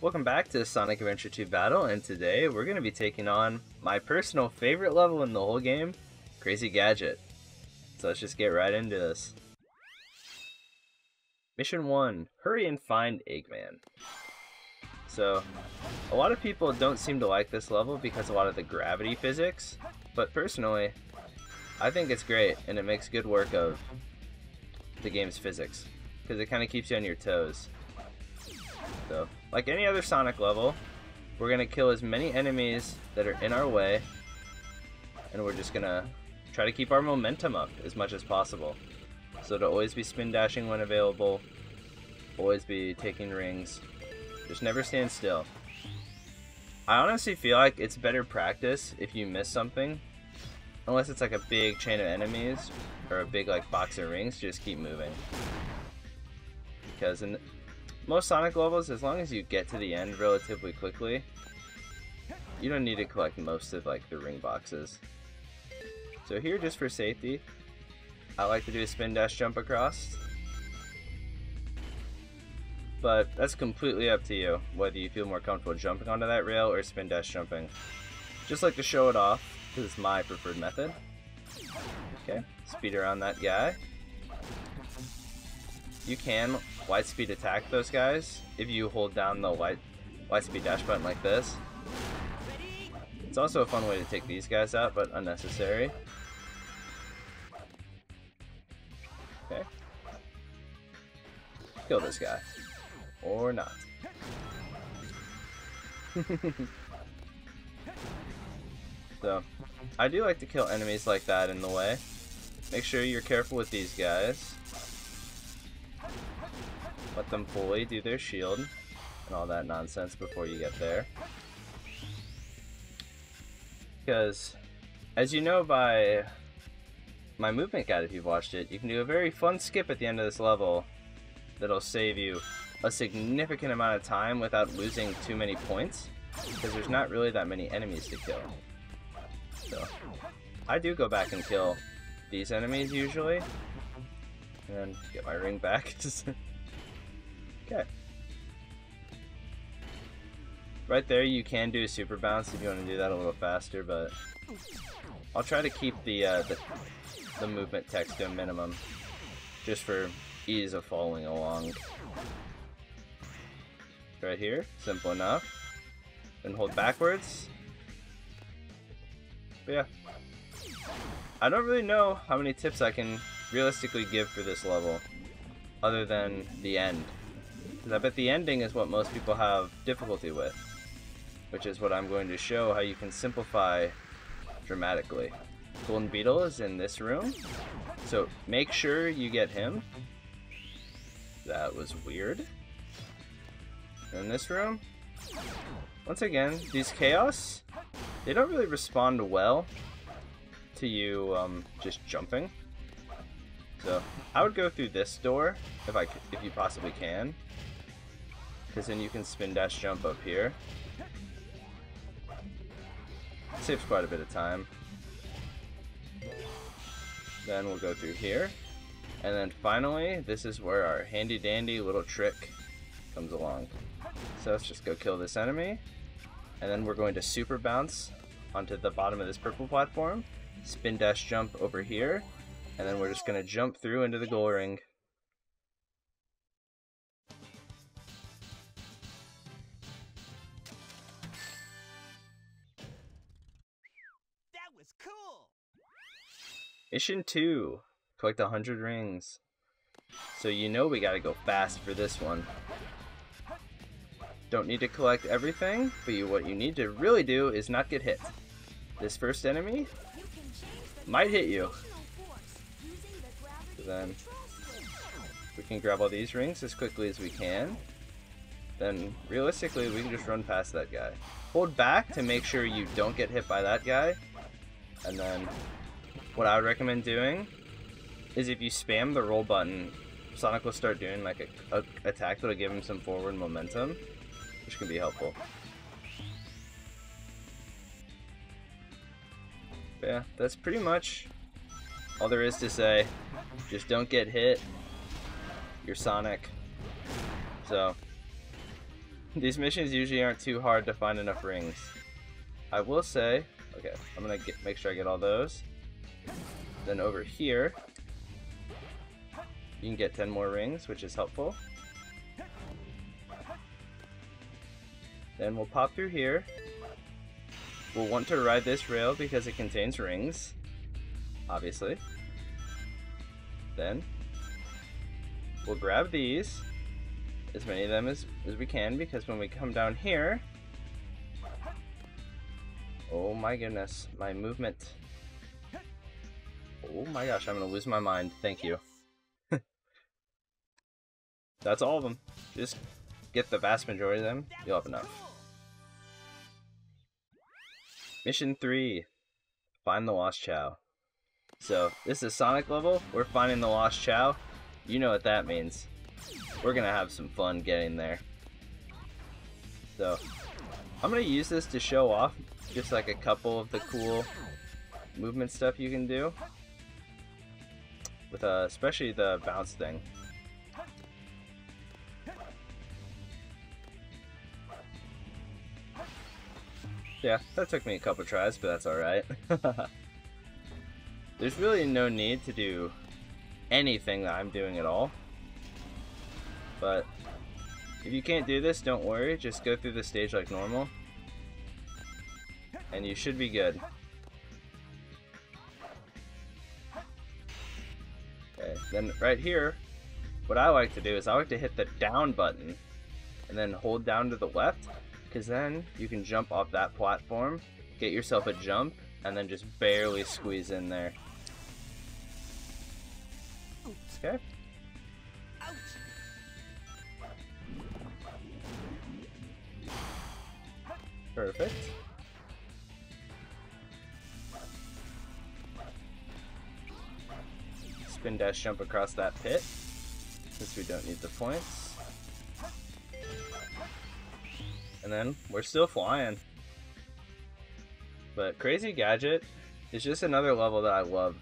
Welcome back to Sonic Adventure 2 Battle, and today we're going to be taking on my personal favorite level in the whole game, Crazy Gadget. So let's just get right into this. Mission 1, hurry and find Eggman. So, a lot of people don't seem to like this level because of a lot of the gravity physics, but personally, I think it's great and it makes good work of the game's physics, because it kind of keeps you on your toes. So, like any other Sonic level, we're going to kill as many enemies that are in our way, and we're just going to try to keep our momentum up as much as possible. So to always be spin dashing when available, always be taking rings, just never stand still. I honestly feel like it's better practice if you miss something, unless it's like a big chain of enemies or a big like box of rings, just keep moving. Because in most Sonic levels, as long as you get to the end relatively quickly, you don't need to collect most of like the ring boxes. So here, just for safety, I like to do a spin dash jump across. But that's completely up to you, whether you feel more comfortable jumping onto that rail or spin dash jumping. Just like to show it off, because it's my preferred method. Okay, speed around that guy. You can light speed attack those guys if you hold down the light speed dash button like this. It's also a fun way to take these guys out, but unnecessary. Okay. Kill this guy. Or not. So, I do like to kill enemies like that in the way. Make sure you're careful with these guys. Let them fully do their shield and all that nonsense before you get there. Because, as you know by my movement guide, if you've watched it, you can do a very fun skip at the end of this level that'll save you a significant amount of time without losing too many points, because there's not really that many enemies to kill. So, I do go back and kill these enemies usually, and then get my ring back. Okay. Right there, you can do a super bounce if you want to do that a little faster, but I'll try to keep the movement text to a minimum, just for ease of following along. Right here, simple enough. Then hold backwards. But yeah, I don't really know how many tips I can realistically give for this level, other than the end. Because I bet the ending is what most people have difficulty with, which is what I'm going to show how you can simplify dramatically. Golden Beetle is in this room, so make sure you get him. That was weird. In this room, once again, these Chaos, they don't really respond well to you just jumping. So I would go through this door if you possibly can, because then you can spin dash jump up here. Saves quite a bit of time. Then we'll go through here, and then finally this is where our handy dandy little trick comes along. So let's just go kill this enemy, and then we're going to super bounce onto the bottom of this purple platform, spin dash jump over here, and then we're just going to jump through into the goal ring. That was cool. Mission 2, collect 100 rings. So you know we gotta go fast for this one. Don't need to collect everything, but what you need to really do is not get hit. This first enemy might hit you. So then we can grab all these rings as quickly as we can. Then realistically we can just run past that guy. Hold back to make sure you don't get hit by that guy. And then what I would recommend doing is if you spam the roll button, Sonic will start doing like a attack that'll give him some forward momentum, which can be helpful. But yeah, that's pretty much all there is to say. Just don't get hit. You're Sonic. So These missions usually aren't too hard to find enough rings. I will say, okay, I'm gonna make sure I get all those. Then over here, you can get 10 more rings, which is helpful. Then we'll pop through here. We'll want to ride this rail because it contains rings, obviously. Then we'll grab these, as many of them as we can, because when we come down here, oh my goodness, my movement. Oh my gosh, I'm gonna lose my mind. Thank you. That's all of them. Just get the vast majority of them. You'll have enough. Mission 3. Find the Lost Chow. So, this is Sonic level. We're finding the Lost Chow. You know what that means. We're gonna have some fun getting there. So, I'm gonna use this to show off just like a couple of the cool movement stuff you can do. With especially the bounce thing. Yeah, that took me a couple tries, but that's alright. There's really no need to do anything that I'm doing at all. But if you can't do this, don't worry. Just go through the stage like normal. And you should be good. Okay, then right here, what I like to do is I like to hit the down button and then hold down to the left, because then you can jump off that platform, get yourself a jump, and then just barely squeeze in there. Okay. Perfect. Spin dash jump across that pit, since we don't need the points. And then we're still flying. But Crazy Gadget is just another level that I love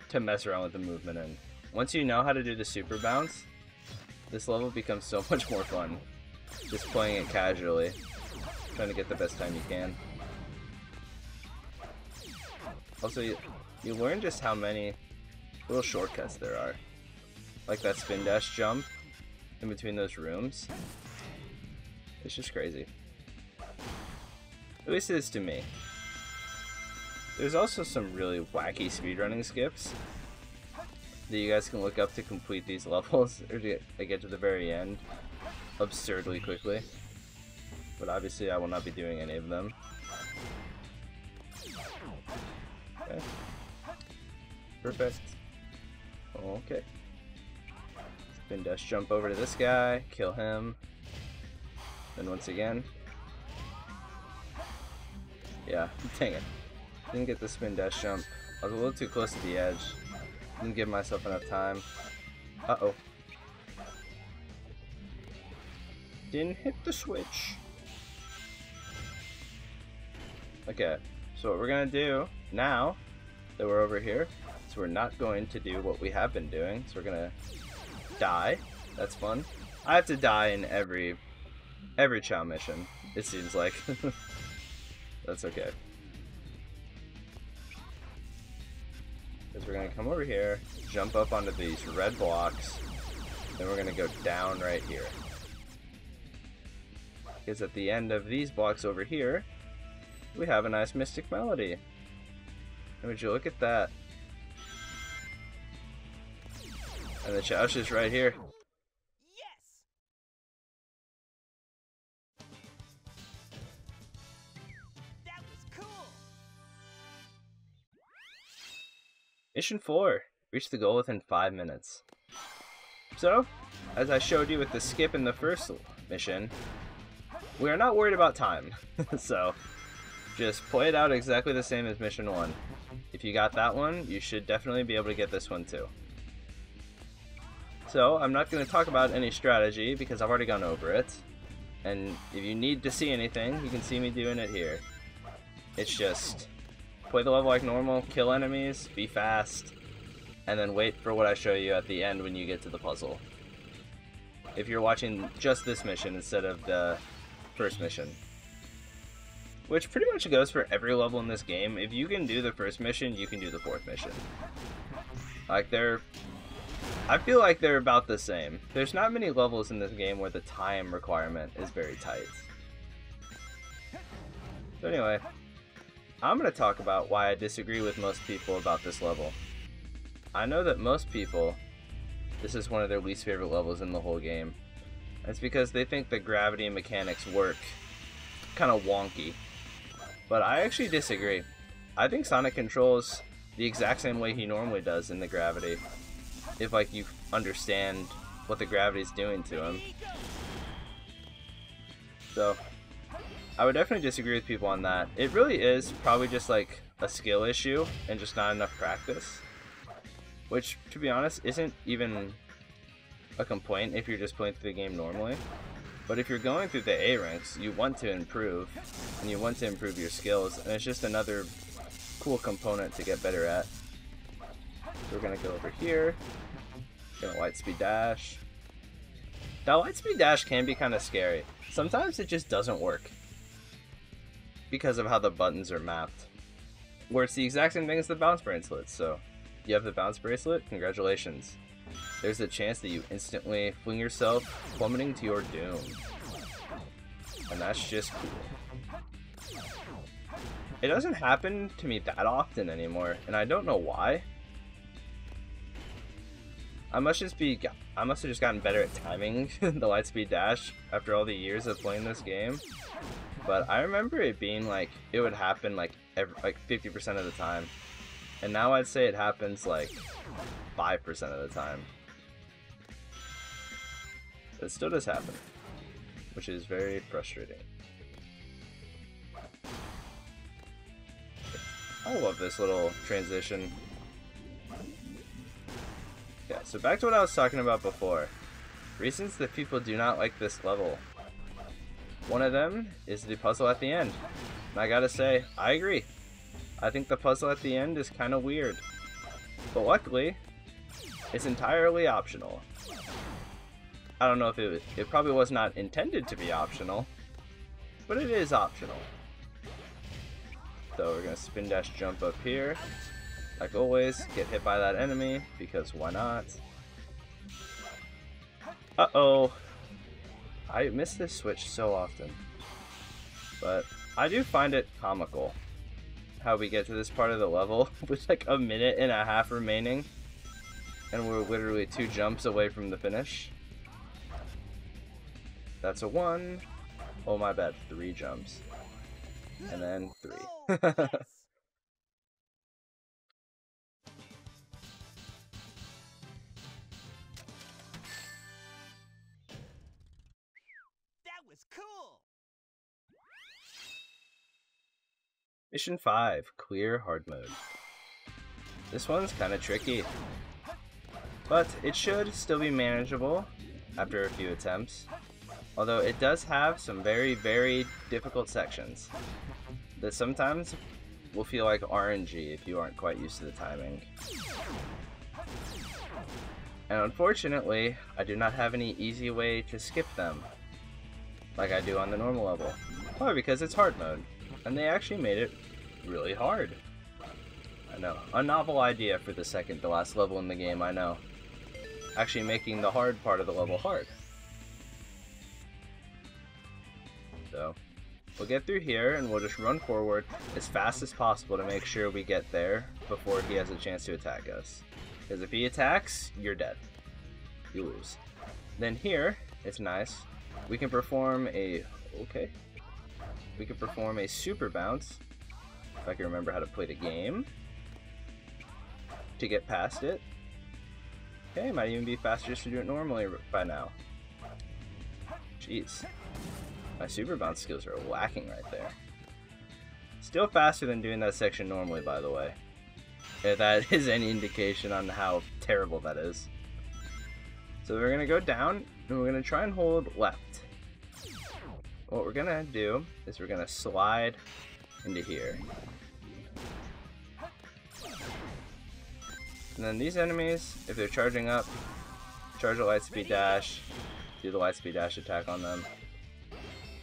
to mess around with the movement in. Once you know how to do the super bounce, this level becomes so much more fun. Just playing it casually, trying to get the best time you can. Also, you learn just how many little shortcuts there are. Like that spin dash jump in between those rooms. It's just crazy. At least it is to me. There's also some really wacky speedrunning skips that you guys can look up to complete these levels, or to get to the very end absurdly quickly. But obviously I will not be doing any of them. Okay. Perfect. Okay. Spin dash jump over to this guy, kill him. Then once again. Yeah, dang it. Didn't get the spin dash jump. I was a little too close to the edge. Didn't give myself enough time. Uh-oh. Didn't hit the switch. Okay, so what we're gonna do now that we're over here, so we're not going to do what we have been doing. So we're gonna die. That's fun. I have to die in every Chow mission, it seems like. That's okay. Because we're gonna come over here, jump up onto these red blocks, then we're gonna go down right here. Because at the end of these blocks over here, we have a nice Mystic Melody. And would you look at that? And the Chow's just right here. Yes! That was cool! Mission 4. Reach the goal within 5 minutes. So, as I showed you with the skip in the first mission, we are not worried about time. So, just play it out exactly the same as mission 1. If you got that one, you should definitely be able to get this one too. So, I'm not going to talk about any strategy because I've already gone over it. And if you need to see anything, you can see me doing it here. It's just play the level like normal, kill enemies, be fast, and then wait for what I show you at the end when you get to the puzzle. If you're watching just this mission instead of the first mission. Which pretty much goes for every level in this game. If you can do the first mission, you can do the fourth mission. Like, I feel like they're about the same. There's not many levels in this game where the time requirement is very tight. So anyway, I'm going to talk about why I disagree with most people about this level. I know that most people, this is one of their least favorite levels in the whole game. It's because they think the gravity mechanics work kind of wonky. But I actually disagree. I think Sonic controls the exact same way he normally does in the gravity. If like you understand what the gravity's doing to him. So I would definitely disagree with people on that. It really is probably just like a skill issue and just not enough practice. Which, to be honest, isn't even a complaint if you're just playing through the game normally. But if you're going through the A ranks, you want to improve, and you want to improve your skills, and it's just another cool component to get better at. So we're gonna go over here, gonna light speed dash. Now light speed dash can be kind of scary. Sometimes it just doesn't work because of how the buttons are mapped. Where it's the exact same thing as the bounce bracelet, so you have the bounce bracelet, congratulations. There's a chance that you instantly fling yourself plummeting to your doom. And that's just cool. It doesn't happen to me that often anymore, and I don't know why. I must have just gotten better at timing the lightspeed dash after all the years of playing this game. But I remember it being like, it would happen like 50% of the time. And now I'd say it happens like 5% of the time. But it still does happen, which is very frustrating. I love this little transition. Yeah, so back to what I was talking about before. Reasons that people do not like this level. One of them is the puzzle at the end. And I gotta say, I agree. I think the puzzle at the end is kind of weird. But luckily, it's entirely optional. I don't know if it probably was not intended to be optional, but it is optional. So we're gonna spin dash jump up here. Like always, get hit by that enemy, because why not? Uh-oh. I miss this switch so often. But I do find it comical how we get to this part of the level with like a minute and a half remaining. And we're literally 2 jumps away from the finish. That's a 1. Oh my bad, 3 jumps. And then 3. Cool. Mission 5, Clear Hard Mode. This one's kinda tricky, but it should still be manageable after a few attempts. Although it does have some very, very difficult sections that sometimes will feel like RNG if you aren't quite used to the timing. And unfortunately, I do not have any easy way to skip them like I do on the normal level. Why? Because it's hard mode, and they actually made it really hard. I know, a novel idea for the second to last level in the game, I know. Actually making the hard part of the level hard. So, we'll get through here, and we'll just run forward as fast as possible to make sure we get there before he has a chance to attack us. Because if he attacks, you're dead. You lose. Then here, it's nice. We can perform a... okay. We can perform a super bounce, if I can remember how to play the game, to get past it. Okay, might even be faster just to do it normally by now. Jeez. My super bounce skills are lacking right there. Still faster than doing that section normally, by the way. If that is any indication on how terrible that is. So we're going to go down, and we're going to try and hold left. What we're going to do is we're going to slide into here. And then these enemies, if they're charging up, charge a light speed dash, do the light speed dash attack on them.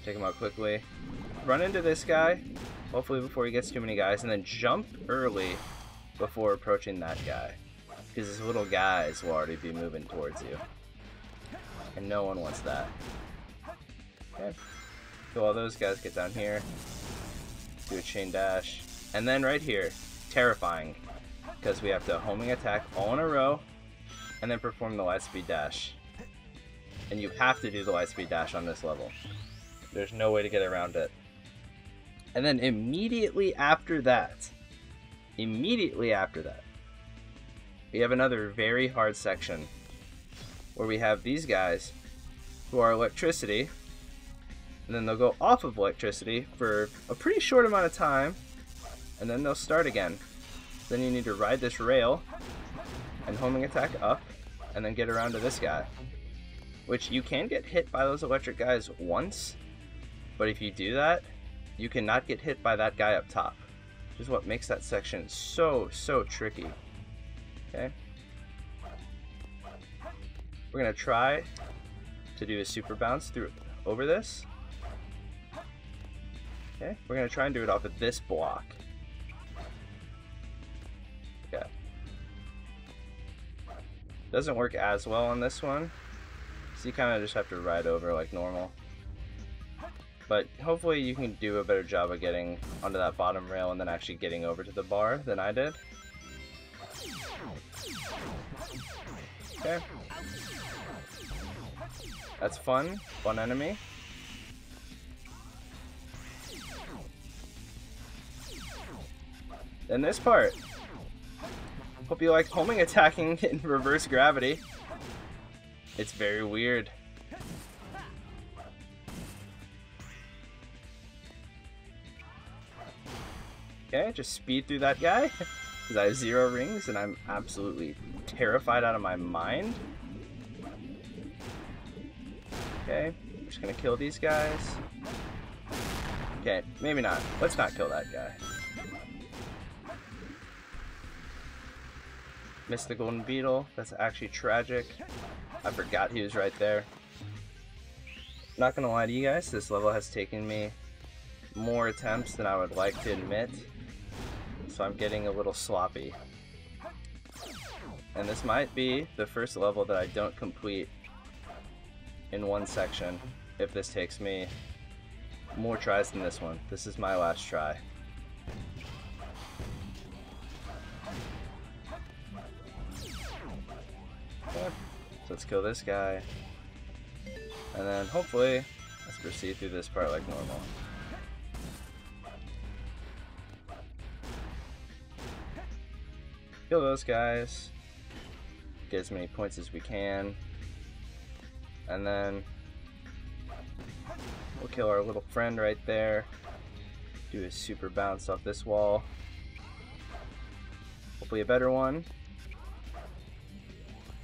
Take him out quickly. Run into this guy, hopefully before he gets too many guys, and then jump early before approaching that guy. Because his little guys will already be moving towards you. And no one wants that. Okay. So all those guys get down here. Do a chain dash. And then right here, terrifying. Because we have to homing attack all in a row. And then perform the lightspeed dash. And you have to do the lightspeed dash on this level. There's no way to get around it. And then immediately after that, we have another very hard section where we have these guys who are electricity, and then they'll go off of electricity for a pretty short amount of time, and then they'll start again. Then you need to ride this rail and homing attack up, and then get around to this guy, which you can get hit by those electric guys once, but if you do that, you cannot get hit by that guy up top, which is what makes that section so tricky. Okay, we're gonna try to do a super bounce over this. Okay, we're gonna try and do it off of this block. Okay, doesn't work as well on this one, so you kind of just have to ride over like normal. But hopefully you can do a better job of getting onto that bottom rail and then actually getting over to the bar than I did. Okay. That's fun. Fun enemy. Then this part. Hope you like homing attacking in reverse gravity. It's very weird. Okay, just speed through that guy, because I have 0 rings and I'm absolutely terrified out of my mind. Okay, I'm just gonna kill these guys. Okay, maybe not. Let's not kill that guy. Missed the golden beetle. That's actually tragic. I forgot he was right there. Not gonna lie to you guys, this level has taken me more attempts than I would like to admit. So I'm getting a little sloppy. And this might be the first level that I don't complete in one section, if this takes me more tries than this one. This is my last try. Okay, so let's kill this guy. And then hopefully, let's proceed through this part like normal. Kill those guys, get as many points as we can, and then we'll kill our little friend right there, do a super bounce off this wall, hopefully a better one,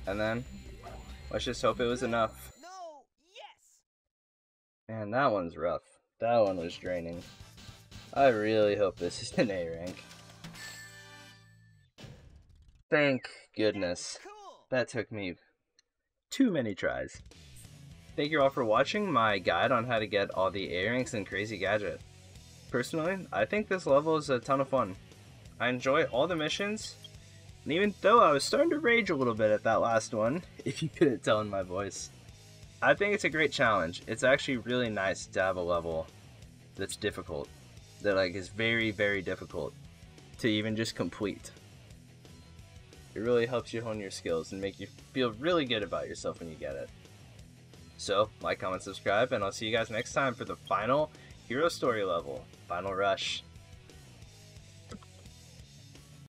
and then let's just hope it was enough. No, yes. Man, that one's rough. That one was draining. I really hope this is an A rank. Thank goodness. Cool. That took me too many tries. Thank you all for watching my guide on how to get all the A ranks in Crazy Gadget. Personally, I think this level is a ton of fun. I enjoy all the missions, and even though I was starting to rage a little bit at that last one, if you couldn't tell in my voice, I think it's a great challenge. It's actually really nice to have a level that's difficult, that like is very difficult to even just complete. It really helps you hone your skills and make you feel really good about yourself when you get it. So, like, comment, subscribe, and I'll see you guys next time for the final Hero Story level, Final Rush.